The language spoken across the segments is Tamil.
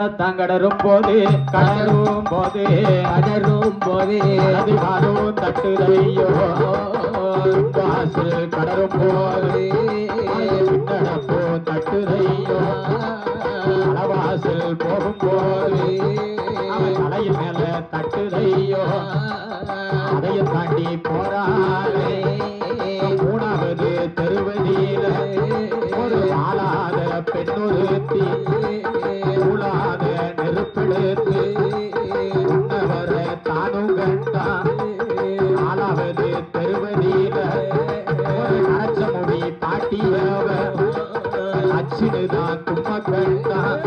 தங்கடரும் போது கடரும் போது கடரும் போது அதிகாரம் தட்டுதையோ வாசல் கடரும் போது நடப்போ தட்டுதையோ வாசல் போகும் போது அவன் தலையில் மேல தட்டுதையோ அதையும் தாண்டி போறாளே மூணாவது தெருவதியில ஒரு ஆளாத பெண்ணொருத்தி உலாத நெருப்பெடுத்து உன்னவர தானும் கண்டான் நாலாவது தெருவதியில ஒரு நரச்ச மொழி பாட்டியவ அச்சினுதான் தும்ம கண்டான்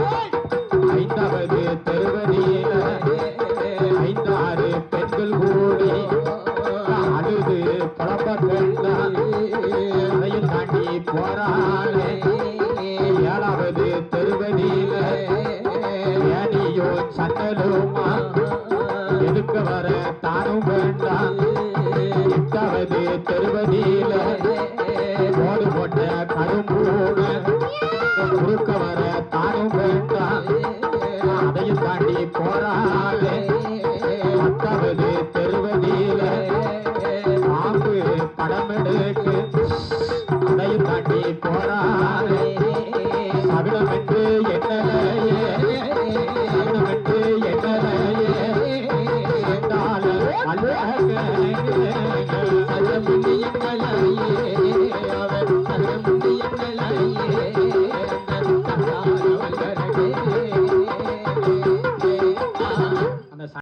ஐந்தாவது தெருவதியில ஐந்தாறு பெண்கள் கூடி அழுது புலம்ப கண்டான் அதையும் தாண்டி போறாளே ஏழாவது தெருவதியில ஏனியோ சன்னலுமா எதுக்க வர தானும் வேண்டாம் எட்டாவது தெருவதியில ஓடு போட்ட கரும்பூடு குறுக்க வர தானும் வேண்டாம் அதையும் தாண்டி போறாளே பத்தாவது தெருவதியில பாம்பு படம் எடுக்கு